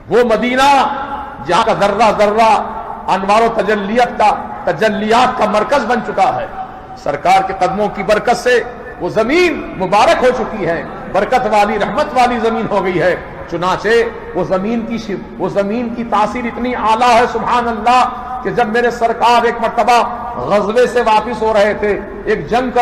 وہ مدینہ جہاں کا ذرہ ذرہ انوار و تجلیات کا مرکز بن چکا ہے، سرکار کے قدموں کی برکت سے وہ زمین مبارک ہو چکی ہے، برکت والی رحمت والی زمین ہو گئی ہے۔ چنانچہ وہ زمین کی تاثیر اتنی اعلیٰ ہے سبحان اللہ کہ جب میرے سرکار ایک مرتبہ غزوے سے واپس ہو رہے تھے، ایک جنگ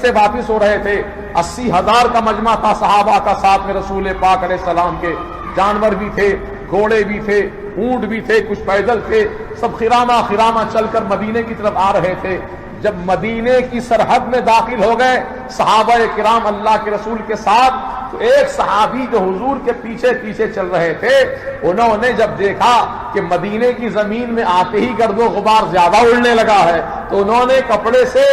سے واپس ہو رہے تھے، 80,000 کا مجمع تھا صحابہ کا، ساتھ میں رسول پاک علیہ السلام کے جانور بھی تھے، گھوڑے بھی تھے، اونٹ بھی تھے، کچھ پیدل تھے، سب خرامہ چل کر مدینے کی طرف آ رہے تھے۔ جب مدینے کی سرحد میں داخل ہو گئے صحابہ کرام اللہ کے رسول کے ساتھ، تو ایک صحابی جو حضور کے پیچھے پیچھے چل رہے تھے، انہوں نے جب دیکھا کہ مدینے کی زمین میں آتے ہی گرد و غبار زیادہ اڑنے لگا ہے، تو انہوں نے کپڑے سے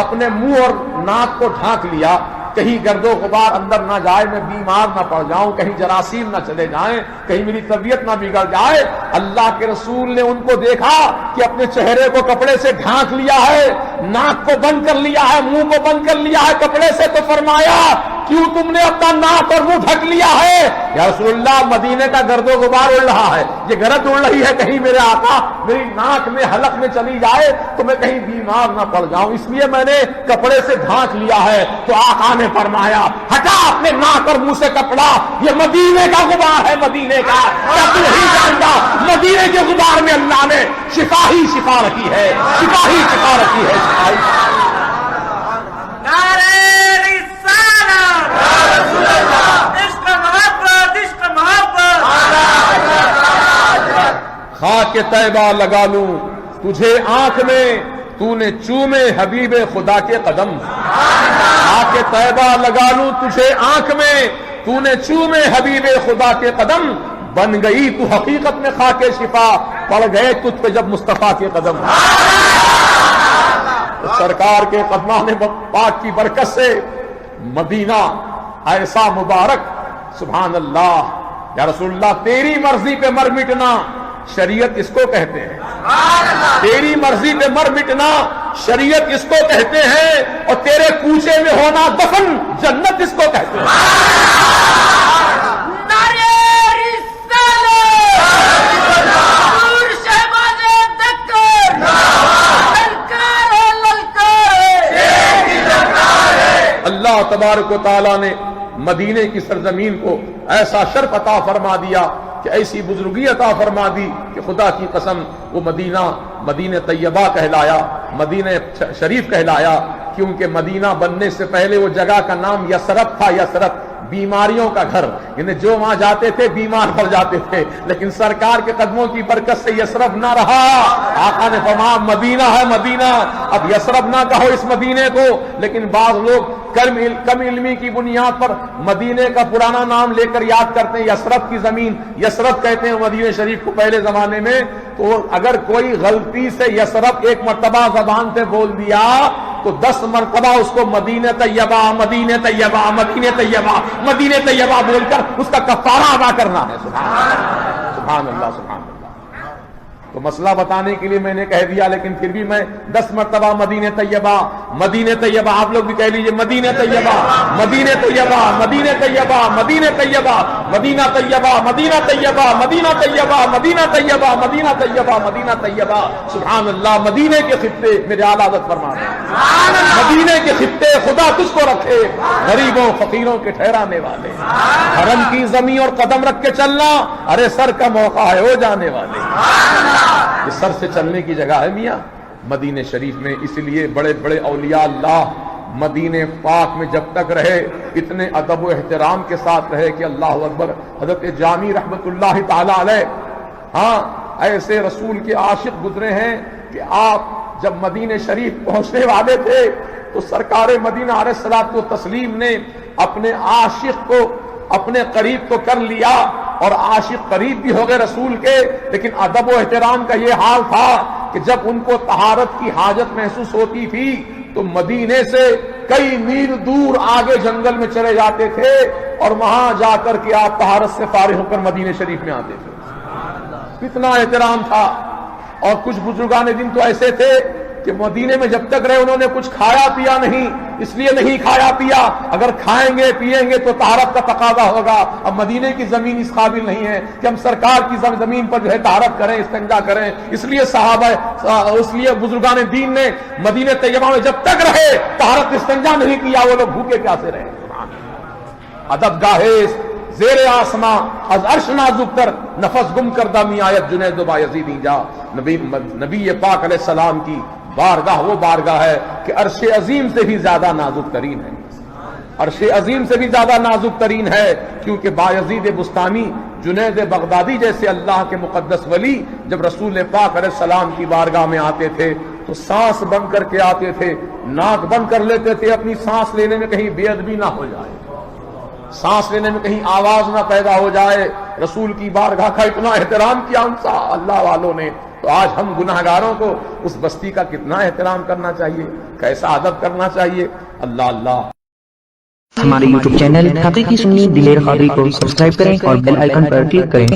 اپنے منہ اور ناک کو ڈھانک لیا، کہیں گرد و غبار اندر نہ جائے، میں بیمار نہ پڑ جاؤں، کہیں جراثیم نہ چلے جائیں، کہیں میری طبیعت نہ بگڑ جائے۔ اللہ کے رسول نے ان کو دیکھا کہ اپنے چہرے کو کپڑے سے ڈھانک لیا ہے، ناک کو بند کر لیا ہے، منہ کو بند کر لیا ہے کپڑے سے، تو فرمایا کیوں تم نے اپنا ناک اور منہ ڈھک لیا ہے؟ یا رسول اللہ مدینے کا گرد و غبار اڑ رہا ہے، یہ گرد اڑ رہی ہے، کہیں میرے آقا میری ناک میں حلق میں چلی جائے تو میں کہیں بیمار نہ پڑ جاؤں، اس لیے میں نے کپڑے سے ڈھانک لیا ہے۔ تو آقا نے فرمایا ہٹا اپنے ناک اور منہ سے کپڑا، یہ مدینے کا غبار ہے، مدینے کا، کیا تو نہیں جانتا مدینے کے غبار میں اللہ نے شفا ہی شفا رکھی ہے، شفا ہی شفا رکھی ہے، شفا ہی شفا۔ خاک طیبہ لگا لوں تجھے آنکھ میں، تو نے چومے حبیب خدا کے قدم، خاک طیبہ لگا لوں تجھے آنکھ میں، تو نے چومے حبیب خدا کے قدم، بن گئی تو حقیقت میں خاک شفا، پڑ گئے تجھ پہ جب مصطفیٰ کے قدم۔ سرکار کے قدمان پاک کی برکت سے مدینہ ایسا مبارک، سبحان اللہ۔ یا رسول اللہ تیری مرضی پہ مر مٹنا شریعت اس کو کہتے ہیں، تیری مرضی پہ مر مٹنا شریعت اس کو کہتے ہیں، اور تیرے کوچے میں ہونا دفن جنت اس کو کہتے ہیں۔ اللہ تبارک و تعالیٰ نے مدینے کی سرزمین کو ایسا شرف عطا فرما دیا کہ ایسی بزرگی عطا فرما دی کہ خدا کی قسم وہ مدینہ طیبہ کہلایا، مدینہ شریف کہلایا، کیونکہ مدینہ بننے سے پہلے وہ جگہ کا نام یثرب تھا، یثرب بیماریوں کا گھر، یعنی جو وہاں جاتے تھے بیمار پڑ جاتے تھے، لیکن سرکار کے قدموں کی برکت سے یثرب نہ رہا، آقا نے فرمایا مدینہ ہے مدینہ۔ اب یثرب نہ کہو اس مدینے کو، لیکن بعض لوگ کم علمی کی بنیاد پر مدینے کا پرانا نام لے کر یاد کرتے ہیں، یثرب کی زمین، یثرب کہتے ہیں مدینہ شریف کو پہلے زمانے میں۔ تو اگر کوئی غلطی سے یثرب ایک مرتبہ زبان سے بول دیا تو 10 مرتبہ اس کو مدینہ طیبہ مدینہ طیبہ مدینہ طیبہ مدینہ طیبہ بول کر اس کا کفارہ ادا کرنا ہے۔ سبحان اللہ سبحان اللہ۔ تو مسئلہ بتانے کے لیے میں نے کہہ دیا، لیکن پھر بھی میں 10 مرتبہ مدینہ طیبہ مدینہ طیبہ، آپ لوگ بھی کہہ لیجئے مدینہ طیبہ مدینہ طیبہ مدینہ طیبہ مدینہ طیبہ مدینہ طیبہ مدینہ طیبہ مدینہ طیبہ مدینہ طیبہ مدینہ طیبہ مدینہ طیبہ۔ سبحان اللہ۔ مدینے کے خطے میرے اعلیٰ حضرت فرماتے ہیں، مدینے کے خطے خدا تجھ کو رکھے غریبوں فقیروں کے ٹھہرانے والے، حرم کی زمین اور قدم رکھ کے چلنا، ارے سر کا موقع ہے ہو جانے والے، یہ سر سے چلنے کی جگہ ہے میاں مدینہ شریف میں۔ اس لیے بڑے بڑے اولیاء اللہ مدینہ پاک میں جب تک رہے اتنے ادب و احترام کے ساتھ رہے کہ اللہ اکبر۔ حضرت جامی رحمت اللہ تعالی علیہ، ہاں ایسے رسول کے عاشق گزرے ہیں کہ آپ جب مدینہ شریف پہنچنے والے تھے تو سرکار مدینہ علیہ الصلوۃ والتسلیم نے اپنے عاشق کو اپنے قریب تو کر لیا، اور عاشق قریب بھی ہو گئے رسول کے، لیکن ادب و احترام کا یہ حال تھا کہ جب ان کو طہارت کی حاجت محسوس ہوتی تھی تو مدینے سے کئی میل دور آگے جنگل میں چلے جاتے تھے، اور وہاں جا کر کے آپ طہارت سے فارغ ہو کر مدینہ شریف میں آتے تھے۔ کتنا احترام تھا۔ اور کچھ بزرگان دین تو ایسے تھے کہ مدینے میں جب تک رہے انہوں نے کچھ کھایا پیا نہیں، اس لیے نہیں کھایا پیا، اگر کھائیں گے پیئیں گے تو طہارت کا تقاضا ہوگا۔ اب مدینے کی زمین اس قابل نہیں ہے کہ ہم سرکار کی زمین پر جو ہے طہارت کریں، استنجا کریں، اس لیے صحابہ اس لیے بزرگان دین نے مدینہ طیبہ میں جب تک رہے طہارت استنجا نہیں کیا، وہ لوگ بھوکے پیاسے رہے۔ ادب گاہے زیر آسماں از عرش نازک تر، نفس گم کردہ می آیت جنید و بایزیدی جا۔ نبی پاک علیہ السلام کی بارگاہ وہ بارگاہ ہے کہ عرش عظیم سے بھی زیادہ نازک ترین ہے، عرش عظیم سے بھی زیادہ نازک ترین ہے، کیونکہ بایزید بستانی، جنید بغدادی جیسے اللہ کے مقدس ولی جب رسول پاک علیہ السلام کی بارگاہ میں آتے تھے تو سانس بند کر کے آتے تھے، ناک بند کر لیتے تھے، اپنی سانس لینے میں کہیں بے ادبی نہ ہو جائے، سانس لینے میں کہیں آواز نہ پیدا ہو جائے۔ رسول کی بارگاہ کا اتنا احترام کیا ان اللہ والوں نے، تو آج ہم گناہگاروں کو اس بستی کا کتنا احترام کرنا چاہیے، کیسا ادب کرنا چاہیے۔ اللہ اللہ۔ ہمارے YouTube چینل حقیقی سنی دلیر قادری کو سبسکرائب کریں اور بیل آئیکن پر کلک کریں۔